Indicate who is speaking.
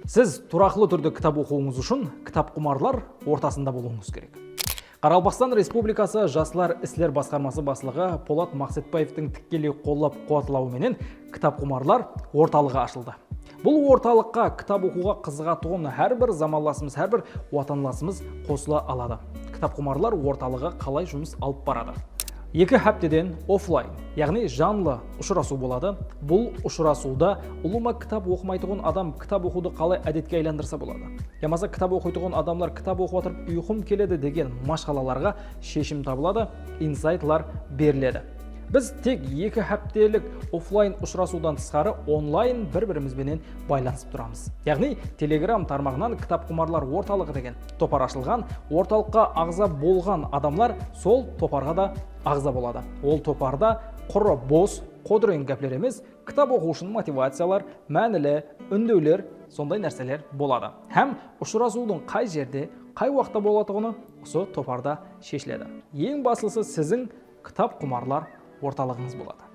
Speaker 1: Сіз тұрақлы түрде кітап оқуыңыз үшін кітапқұмарлар ортасында болуыңыз керек. Қарақалпақстан Республикасы Жастар істер басқармасы басшылығы Полат Мақсатбаевтың тікелей қолдап қуаттылауыменен кітапқұмарлар орталығы ашылды. Бұл орталыққа кітап оқуға қызығатын әрбір замандасымыз, әрбір отандасымыз қосыла алады. Кітапқұмарлар орталығы қалай жұмыс алып барады? 2 аптадан офлайн, яғни жанлы ұшырасу болады. Бұл ұшырасуда ұлыма кітап оқымайтын адам кітап оқуды қалай әдетке айландырса болады. Ямаса кітап оқитын адамлар кітап оқып отырып ұйқым келеді деген машқалаларға шешім табылады, инсайтлар беріледі. Біз тек 2 апталық офлайн ұшырасудан тысқары онлайн бір-бірімізбенен байланысып тұрамыз. Яғни Telegram тармағынан кітапқұмарлар орталығы деген топар ашылған, орталыққа ағза болған адамлар сол топарға да ағза болады. Ол топарда құры бос, қодырен гәплер емес, кітап оқу үшін мотивациялар, мәнілі, үндеулер, сондай нәрселер болады. Һәм ұшырасудың қай жерде, қай уақытта болатығыны осы топарда шешіледі. Ең басылысы сіздің кітапқұмарлар орталығыңыз болады.